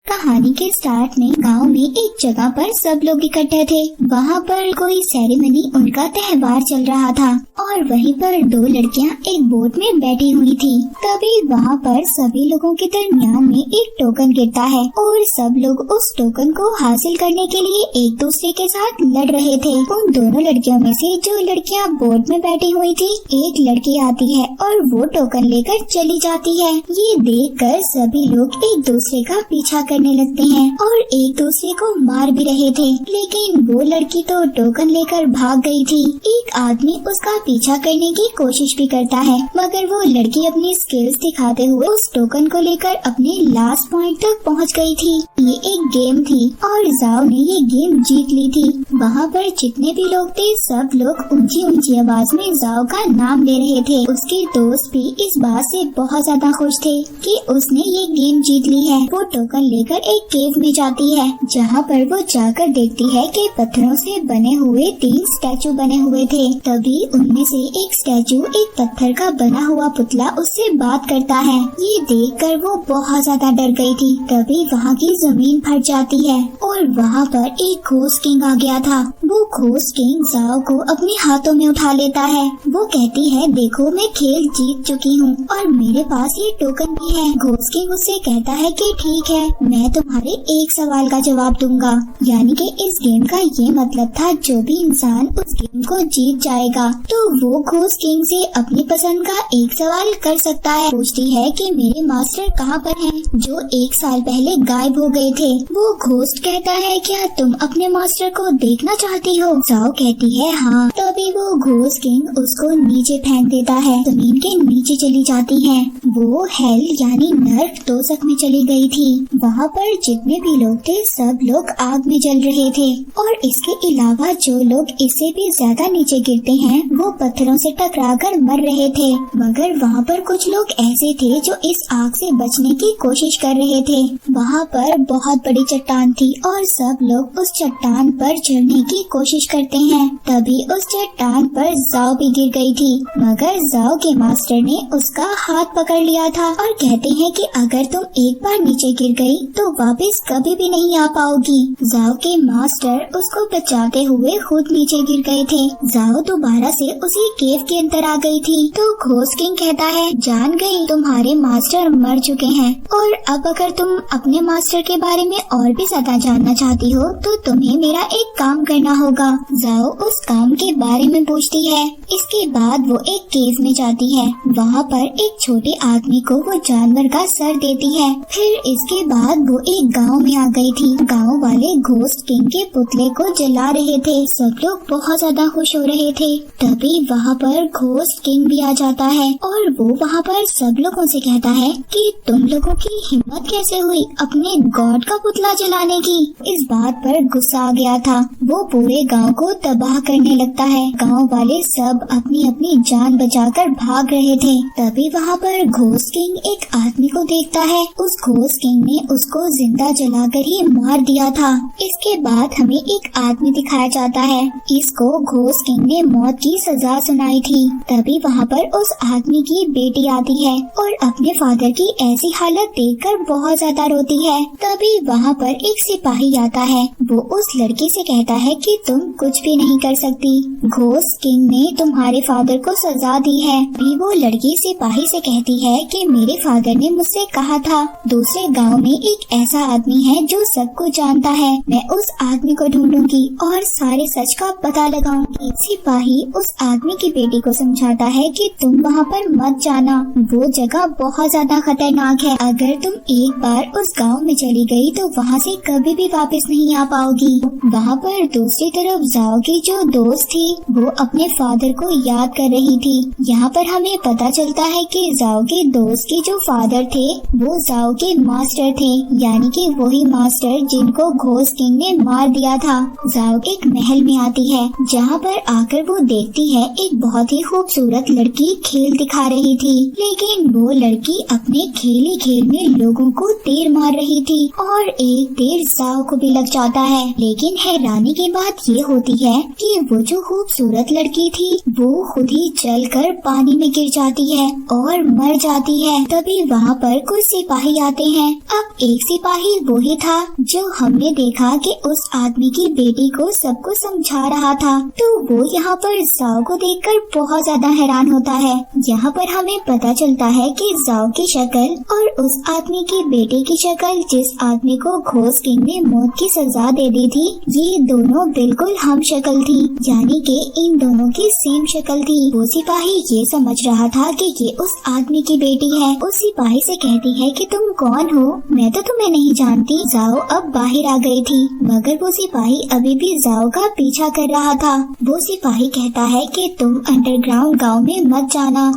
कहानी के स्टार्ट में गांव में एक जगह पर सब लोग इकट्ठे थे। वहाँ पर कोई सेरेमनी, उनका त्योहार चल रहा था और वहीं पर दो लड़कियाँ एक बोट में बैठी हुई थी। तभी वहाँ पर सभी लोगों के दरमियान में एक टोकन गिरता है और सब लोग उस टोकन को हासिल करने के लिए एक दूसरे के साथ लड़ रहे थे। उन दोनों लड़कियों में से जो लड़कियाँ बोट में बैठी हुई थी, एक लड़की आती है और वो टोकन लेकर चली जाती है। ये देखकर सभी लोग एक दूसरे का पीछा करने लगते हैं और एक दूसरे को मार भी रहे थे, लेकिन वो लड़की तो टोकन लेकर भाग गई थी। एक आदमी उसका पीछा करने की कोशिश भी करता है, मगर वो लड़की अपनी स्किल्स दिखाते हुए उस टोकन को लेकर अपने लास्ट पॉइंट तक पहुंच गई थी। ये एक गेम थी और जाओ ने ये गेम जीत ली थी। वहाँ पर जितने भी लोग थे, सब लोग ऊंची ऊंची आवाज में जाओ का नाम ले रहे थे। उसके दोस्त भी इस बात से बहुत ज्यादा खुश थे कि उसने ये गेम जीत ली है। वो टोकन लेकर एक केव में जाती है, जहाँ पर वो जाकर देखती है कि पत्थरों से बने हुए 3 स्टैचू बने हुए थे। तभी उनमें से एक स्टैचू, एक पत्थर का बना हुआ पुतला, उससे बात करता है। ये देखकर वो बहुत ज्यादा डर गई थी। तभी वहाँ की जमीन फट जाती है और वहाँ पर एक घोस्ट किंग आ गया था। वो घोस्ट किंग जाओ को अपने हाथों में उठा लेता है। वो कहती है, देखो मैं खेल जीत चुकी हूँ और मेरे पास ये टोकन भी है। घोस्ट किंग उससे कहता है कि ठीक है, मैं तुम्हारे एक सवाल का जवाब दूंगा। यानी कि इस गेम का ये मतलब था, जो भी इंसान उस गेम को जीत जाएगा तो वो घोस्ट किंग से अपनी पसंद का एक सवाल कर सकता है। पूछती है कि मेरे मास्टर कहाँ पर हैं, जो 1 साल पहले गायब हो गए थे। वो घोस्ट कहता है, क्या तुम अपने मास्टर को देखना चाहती हो? जाओ कहती है हाँ। तभी वो घोस्ट किंग उसको नीचे फेंक देता है, जमीन के नीचे चली जाती है। वो हेल यानी नर्क दोज़ख में चली गई थी। वहाँ पर जितने भी लोग थे, सब लोग आग में जल रहे थे और इसके अलावा जो लोग इससे भी ज्यादा नीचे गिरते हैं, वो पत्थरों से टकराकर मर रहे थे। मगर वहाँ पर कुछ लोग ऐसे थे जो इस आग से बचने की कोशिश कर रहे थे। वहाँ पर बहुत बड़ी चट्टान थी और सब लोग उस चट्टान पर चढ़ने की कोशिश करते हैं। तभी उस चट्टान पर जाओ भी गिर गई थी, मगर जाओ के मास्टर ने उसका हाथ पकड़ लिया था और कहते हैं कि अगर तुम एक बार नीचे गिर गई तो वापस कभी भी नहीं आ पाओगी। जाओ के मास्टर उसको बचाते हुए खुद नीचे गिर गए थे। जाओ दोबारा से उसी केव के अंदर आ गई थी तो घोस्ट किंग कहता है, जान गई, तुम्हारे मास्टर मर चुके हैं और अब अगर तुम अपने मास्टर के बारे में और भी ज्यादा जानना चाहती हो तो तुम्हें मेरा एक काम करना होगा। जाओ उस काम के बारे में पूछती है। इसके बाद वो एक केव में जाती है। वहाँ पर एक छोटे आदमी को वो जानवर का सर देती है। फिर इसके बाद वो एक गांव में आ गई थी। गांव वाले घोस्ट किंग के पुतले को जला रहे थे। सब लोग बहुत ज्यादा खुश हो रहे थे। तभी वहाँ पर घोस्ट किंग भी आ जाता है और वो वहाँ पर सब लोगों से कहता है कि तुम लोगों की हिम्मत कैसे हुई अपने गॉड का पुतला जलाने की। इस बात पर गुस्सा आ गया था। वो पूरे गांव को तबाह करने लगता है। गांव वाले सब अपनी अपनी जान बचाकर भाग रहे थे। तभी वहाँ पर घोस्ट किंग एक आदमी को देखता है। उस घोस्ट किंग ने उसको जिंदा जलाकर ही मार दिया था। इसके बाद हमें एक आदमी दिखाया जाता है। इसको घोस्ट किंग ने मौत की सजा सुनाई थी। तभी वहाँ पर उस आदमी की बेटी आती है और अपने फादर की ऐसी हालत देखकर बहुत ज्यादा रोती है। तभी वहाँ पर एक सिपाही आता है। वो उस लड़की से कहता है कि तुम कुछ भी नहीं कर सकती, घोस्ट किंग ने तुम्हारे फादर को सजा दी है। भी वो लड़की सिपाही से कहती है कि मेरे फादर ने मुझसे कहा था दूसरे गांव में एक ऐसा आदमी है जो सबको जानता है। मैं उस आदमी को ढूंढूंगी और सारे सच का पता लगाऊंगी। सिपाही उस आदमी की बेटी को समझाता है कि तुम वहाँ पर मत जाना, वो जगह बहुत ज्यादा खतरनाक है। अगर तुम एक बार उस गांव में चली गई तो वहाँ से कभी भी वापस नहीं आ पाओगी। वहाँ पर दूसरी तरफ जाओ की जो दोस्त थी, वो अपने फादर को याद कर रही थी। यहाँ पर हमें पता चलता है कि जाओ के दोस्त के जो फादर थे, वो जाओ के मास्टर थे, यानी कि वही मास्टर जिनको घोस्ट किंग ने मार दिया था। जाओ एक महल में आती है, जहाँ पर आकर वो देखती है एक बहुत ही खूबसूरत लड़की खेल दिखा रही थी, लेकिन वो लड़की अपने खेल ही खेल में लोगों को तीर मार रही थी और एक तीर जाओ को भी लग जाता है। लेकिन हैरानी की बात ये होती है कि वो जो खूबसूरत लड़की थी वो खुद ही जलकर पानी में गिर जाती है और मर जाती है। तभी वहाँ पर कुछ सिपाही आते हैं। अब एक सिपाही वो ही था जो हमने देखा कि उस आदमी की बेटी को सबको समझा रहा था। तो वो यहाँ पर जाओ को देखकर बहुत ज्यादा हैरान होता है। यहाँ पर हमें पता चलता है कि जाओ की शक्ल और उस आदमी की बेटे की शक्ल, जिस आदमी को घोस्ट किंग ने मौत की सजा दे दी थी, ये दोनों बिल्कुल हम शक्ल थी, यानी कि इन दोनों की सेम शक्ल थी। वो सिपाही ये समझ रहा था कि ये उस आदमी की बेटी है। उस सिपाही से कहती है कि तुम कौन हो, मैं तो तुम्हें नहीं जानती। जाओ अब बाहर आ गई थी, मगर वो सिपाही अभी भी जाओ का पीछा कर रहा था। वो सिपाही कहता है कि तुम अंडरग्राउंड गांव में मत जाना।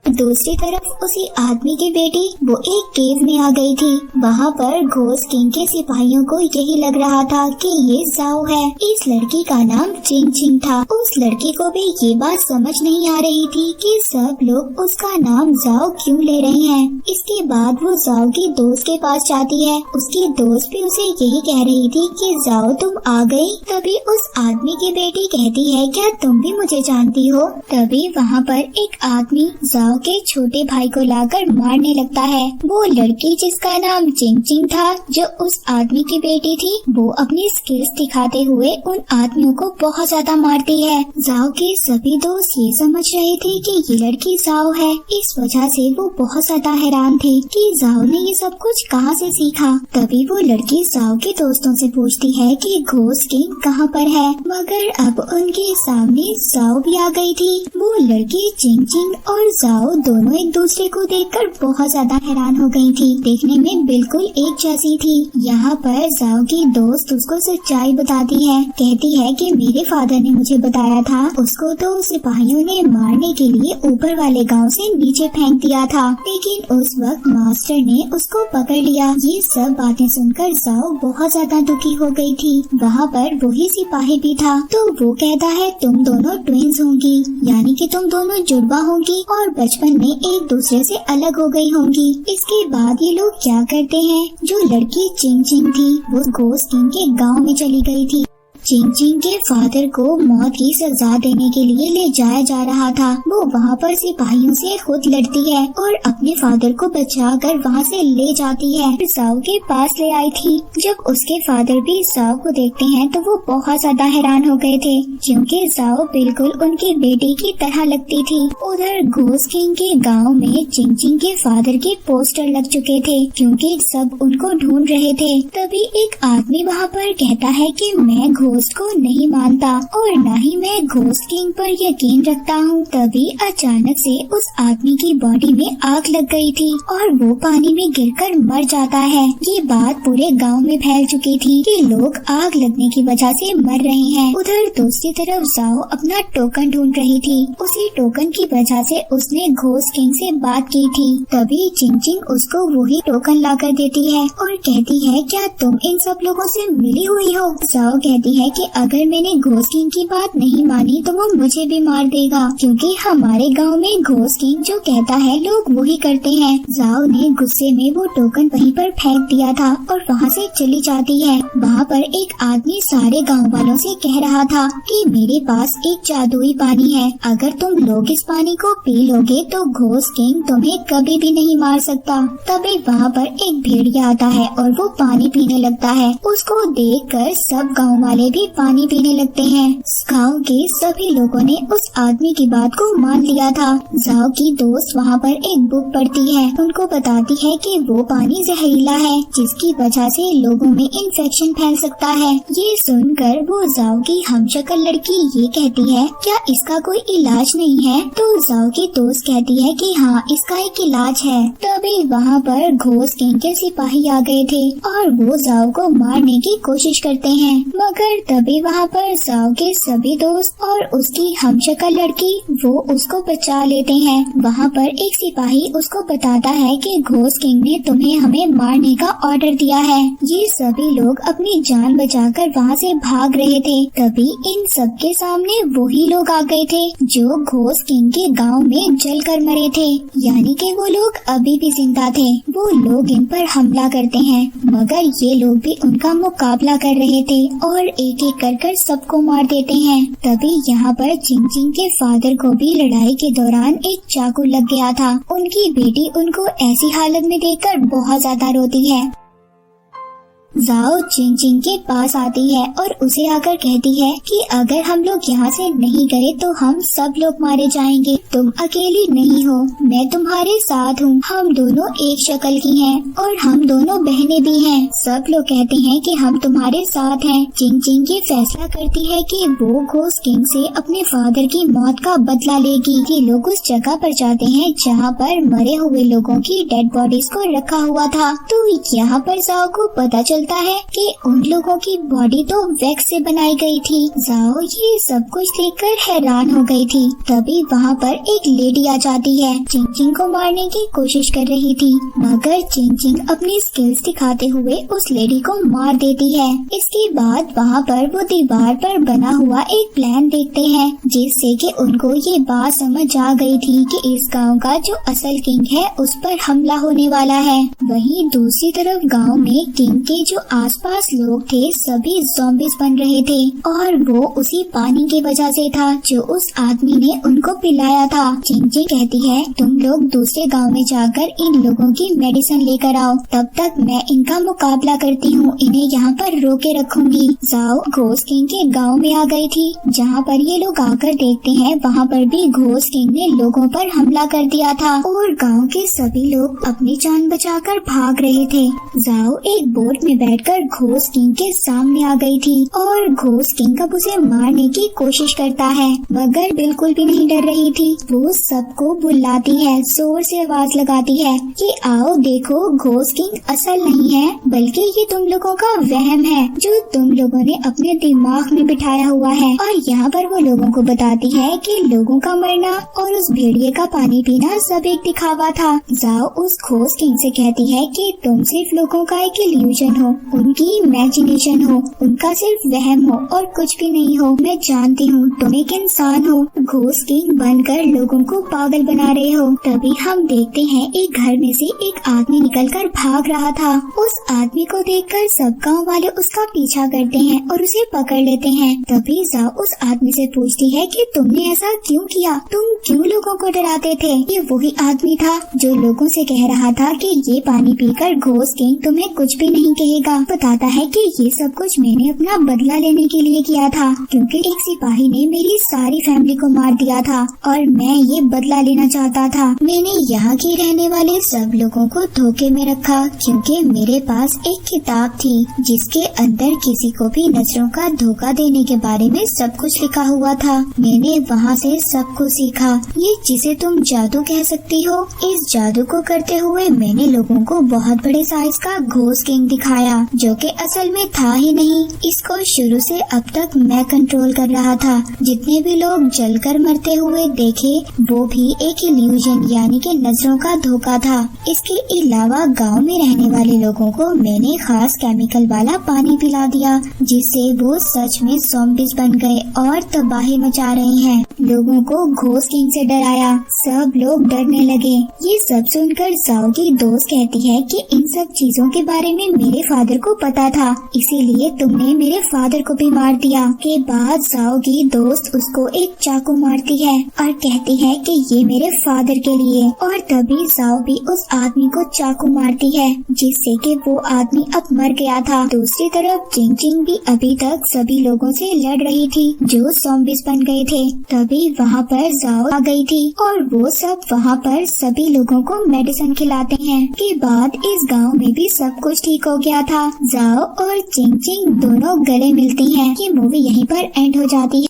दूसरी तरफ उसी आदमी की बेटी वो एक केव में आ गई थी। वहाँ पर घोस्ट किंग के सिपाहियों को यही लग रहा था कि ये जाओ है। इस लड़की का नाम चिंग चिंग था। उस लड़की को भी ये बात समझ नहीं आ रही थी कि सब लोग उसका नाम जाओ क्यों ले रहे हैं। इसके बाद वो जाओ की दोस्त के पास जाती है। उसकी दोस्त भी उसे यही कह रही थी कि जाओ तुम आ गई। तभी उस आदमी की बेटी कहती है क्या तुम भी मुझे जानती हो। तभी वहाँ पर एक आदमी जाओ के छोटे भाई को लाकर मारने लगता है। वो लड़की जिसका नाम चिंग चिंग था, जो उस आदमी की बेटी थी, वो अपनी स्किल्स दिखाते हुए उन आदमियों को बहुत ज्यादा मारती है। जाओ के सभी दोस्त ये समझ रहे थे कि ये लड़की जाओ है। इस वजह से वो बहुत ज्यादा हैरान थे कि जाओ ने ये सब कुछ कहाँ से सीखा। तभी वो लड़की जाओ के दोस्तों से पूछती है कि घोस्ट किंग कहाँ पर है, मगर अब उनके सामने जाओ भी आ गई थी। वो लड़की चिंग चिंग और जाओ दोनों एक दूसरे को देखकर बहुत ज्यादा हैरान हो गई थी। देखने में बिल्कुल एक जैसी थी। यहाँ पर जाओ की दोस्त उसको सच्चाई बताती है। कहती है कि मेरे फादर ने मुझे बताया था उसको तो सिपाहियों ने मारने के लिए ऊपर वाले गांव से नीचे फेंक दिया था, लेकिन उस वक्त मास्टर ने उसको पकड़ लिया। ये सब बातें सुनकर जाओ बहुत ज्यादा दुखी हो गई थी। वहाँ पर वही सिपाही भी था। तो वो कहता है तुम दोनों ट्विंस होंगी, यानी कि तुम दोनों जुड़वा होंगी और बचपन में एक दूसरे से अलग हो गई होंगी। इसके बाद ये लोग क्या करते हैं, जो लड़की चिंग चिंग थी वो घोस्ट किंग के गांव में चली गई थी। चिंग चिंग के फादर को मौत की सजा देने के लिए ले जाया जा रहा था। वो वहाँ पर सिपाहियों से खुद लड़ती है और अपने फादर को बचाकर वहाँ से ले जाती है। जाओ के पास ले आई थी। जब उसके फादर भी जाओ को देखते हैं तो वो बहुत ज्यादा हैरान हो गए थे, क्योंकि जाओ बिल्कुल उनकी बेटी की तरह लगती थी। उधर घोस्ट किंग के गाँव में चिंग चिंग के फादर के पोस्टर लग चुके थे, क्योंकि सब उनको ढूंढ रहे थे। तभी एक आदमी वहाँ पर कहता है कि मैं घोस्ट को नहीं मानता और न ही मैं घोस्ट किंग पर यकीन रखता हूँ। तभी अचानक से उस आदमी की बॉडी में आग लग गई थी और वो पानी में गिरकर मर जाता है। ये बात पूरे गांव में फैल चुकी थी कि लोग आग लगने की वजह से मर रहे हैं। उधर दूसरी तरफ जाओ अपना टोकन ढूंढ रही थी। उसी टोकन की वजह से उसने घोस्ट किंग से बात की थी। तभी चिंग चिंग उसको वही टोकन लाकर देती है और कहती है क्या तुम इन सब लोगों से मिली हुई हो। जाओ कहती है कि अगर मैंने घोस्ट किंग की बात नहीं मानी तो वो मुझे भी मार देगा, क्योंकि हमारे गांव में घोस्ट किंग जो कहता है लोग वही करते हैं। जाओ ने गुस्से में वो टोकन वहीं पर फेंक दिया था और वहाँ से चली जाती है। वहाँ पर एक आदमी सारे गांव वालों से कह रहा था कि मेरे पास एक जादुई पानी है, अगर तुम लोग इस पानी को पी लोगे तो घोस्ट किंग तुम्हें कभी भी नहीं मार सकता। तभी वहाँ पर एक भेड़िया आता है और वो पानी पीने लगता है। उसको देखकर सब गाँव वाले भी पानी पीने लगते हैं। गाँव के सभी लोगों ने उस आदमी की बात को मान लिया था। जाओ की दोस्त वहाँ पर एक बुक पढ़ती है, उनको बताती है कि वो पानी जहरीला है, जिसकी वजह से लोगों में इन्फेक्शन फैल सकता है। ये सुनकर वो जाओ की हमशक्ल लड़की ये कहती है क्या इसका कोई इलाज नहीं है। तो जाओ की दोस्त कहती है कि हाँ इसका एक इलाज है। तभी वहाँ पर घोस्ट किंग के सिपाही आ गए थे और वो जाओ को मारने की कोशिश करते हैं, मगर तभी वहाँ पर जाओ के सभी दोस्त और उसकी हमशक्ल लड़की वो उसको बचा लेते हैं। वहाँ पर एक सिपाही उसको बताता है कि घोस्ट किंग ने तुम्हें हमें मारने का ऑर्डर दिया है। ये सभी लोग अपनी जान बचाकर वहाँ से भाग रहे थे। तभी इन सबके सामने वही लोग आ गए थे जो घोस्ट किंग के गांव में जलकर मरे थे, यानी कि वो लोग अभी भी जिंदा थे। वो लोग इन पर हमला करते हैं मगर ये लोग भी उनका मुकाबला कर रहे थे और एक एक कर सबको मार देते हैं। तभी यहाँ पर चिंग चिंग के फादर को भी लड़ाई के दौरान एक चाकू लग गया था। उनकी बेटी उनको ऐसी हालत में देखकर बहुत ज्यादा रोती है। जाओ चिंग चिंग के पास आती है और उसे आकर कहती है कि अगर हम लोग यहाँ से नहीं गए तो हम सब लोग मारे जाएंगे। तुम अकेली नहीं हो, मैं तुम्हारे साथ हूँ। हम दोनों एक शक्ल की हैं और हम दोनों बहनें भी हैं। सब लोग कहते हैं कि हम तुम्हारे साथ हैं। चिंग चिंग ये फैसला करती है कि वो घोस्ट किंग से अपने फादर की मौत का बदला लेगी। ये लोग उस जगह पर जाते हैं जहाँ पर मरे हुए लोगों की डेड बॉडीज को रखा हुआ था। तो यहाँ पर जाओ को पता चलता है कि उन लोगों की बॉडी तो वैक्स से बनाई गई थी। जाओ ये सब कुछ देखकर हैरान हो गई थी। तभी वहाँ पर एक लेडी आ जाती है। चिंग चिंग को मारने की कोशिश कर रही थी मगर चिंग चिंग अपनी स्किल्स दिखाते हुए उस लेडी को मार देती है। इसके बाद वहाँ पर वो दीवार पर बना हुआ एक प्लान देखते हैं जिससे कि उनको ये बात समझ आ गई थी कि इस गांव का जो असल किंग है उस पर हमला होने वाला है। वहीं दूसरी तरफ गांव में किंग के जो आसपास लोग थे सभी ज़ॉम्बीज बन रहे थे और वो उसी पानी की वजह से था जो उस आदमी ने उनको पिलाया था। चिंग चिंग कहती है तुम लोग दूसरे गांव में जाकर इन लोगों की मेडिसिन लेकर आओ, तब तक मैं इनका मुकाबला करती हूँ। इन्हें यहाँ पर रोके रखूंगी। जाओ घोस्ट किंग के गांव में आ गई थी। जहाँ पर ये लोग आकर देखते हैं वहाँ पर भी घोस्ट किंग ने लोगों पर हमला कर दिया था और गाँव के सभी लोग अपनी जान बचाकर भाग रहे थे। जाओ एक बोट में बैठकर घोस्ट किंग के सामने आ गई थी और घोस्ट किंग अब उसे मारने की कोशिश करता है मगर बिल्कुल भी नहीं डर रही थी। वो सबको बुलाती है, जोर से आवाज लगाती है कि आओ देखो घोस्ट किंग असल नहीं है बल्कि ये तुम लोगों का वहम है जो तुम लोगों ने अपने दिमाग में बिठाया हुआ है। और यहाँ पर वो लोगों को बताती है कि लोगों का मरना और उस भेड़िए का पानी पीना सब एक दिखावा था। जाओ उस घोस्ट किंग से कहती है कि तुम सिर्फ लोगों का एक इल्यूजन हो, उनकी इमेजिनेशन हो, उनका सिर्फ वहम हो और कुछ भी नहीं हो। मैं जानती हूँ तुम एक इंसान हो, घोस्ट किंग बनकर लोगों को पागल बना रहे हो। तभी हम देखते हैं एक घर में से एक आदमी निकलकर भाग रहा था। उस आदमी को देखकर सब गाँव वाले उसका पीछा करते हैं और उसे पकड़ लेते हैं। तभी जाओ उस आदमी से पूछती है कि तुमने ऐसा क्यों किया, तुम क्यों लोगों को डराते थे। ये वही आदमी था जो लोगों से कह रहा था कि ये पानी पीकर घोस्ट किंग तुम्हें कुछ भी नहीं कहेगा। बताता है कि ये सब कुछ मैंने अपना बदला लेने के लिए किया था क्योंकि एक सिपाही ने मेरी सारी फैमिली को मार दिया था और मैं ये बदला लेना चाहता था। मैंने यहाँ के रहने वाले सब लोगों को धोखे में रखा क्योंकि मेरे पास एक किताब थी जिसके अंदर किसी को भी नजरों का धोखा देने के बारे में सब कुछ लिखा हुआ था। मैंने वहाँ से सब कुछ सीखा। ये जिसे तुम जादू कह सकती हो, इस जादू को करते हुए मैंने लोगों को बहुत बड़े साइज का घोस्ट किंग दिखाया जो कि असल में था ही नहीं। इसको शुरू से अब तक मैं कंट्रोल कर रहा था। जितने भी लोग जलकर मरते हुए देखे वो भी एक इल्यूजन यानी कि नजरों का धोखा था। इसके अलावा गांव में रहने वाले लोगों को मैंने खास केमिकल वाला पानी पिला दिया जिससे वो सच में ज़ॉम्बीज बन गए और तबाही मचा रहे हैं। लोगों को घोस्ट किंग से डराया, सब लोग डरने लगे। ये सब सुनकर जाओ की दोस्त कहती है कि इन सब चीजों के बारे में मेरे फादर को पता था, इसीलिए तुमने मेरे फादर को भी मार दिया। के बाद जाओ की दोस्त उसको एक चाकू मारती है और कहती है कि ये मेरे फादर के लिए। और तभी जाओ भी उस आदमी को चाकू मारती है जिससे कि वो आदमी अब मर गया था। दूसरी तरफ चिंग चिंग भी अभी तक सभी लोगों से लड़ रही थी जो ज़ॉम्बीज बन गए थे। तभी वहाँ पर जाओ आ गई थी और वो सब वहाँ पर सभी लोगों को मेडिसिन खिलाते हैं। के बाद इस गांव में भी सब कुछ ठीक हो गया था। जाओ और चिंग चिंग दोनों गले मिलती हैं। ये मूवी यहीं पर एंड हो जाती है।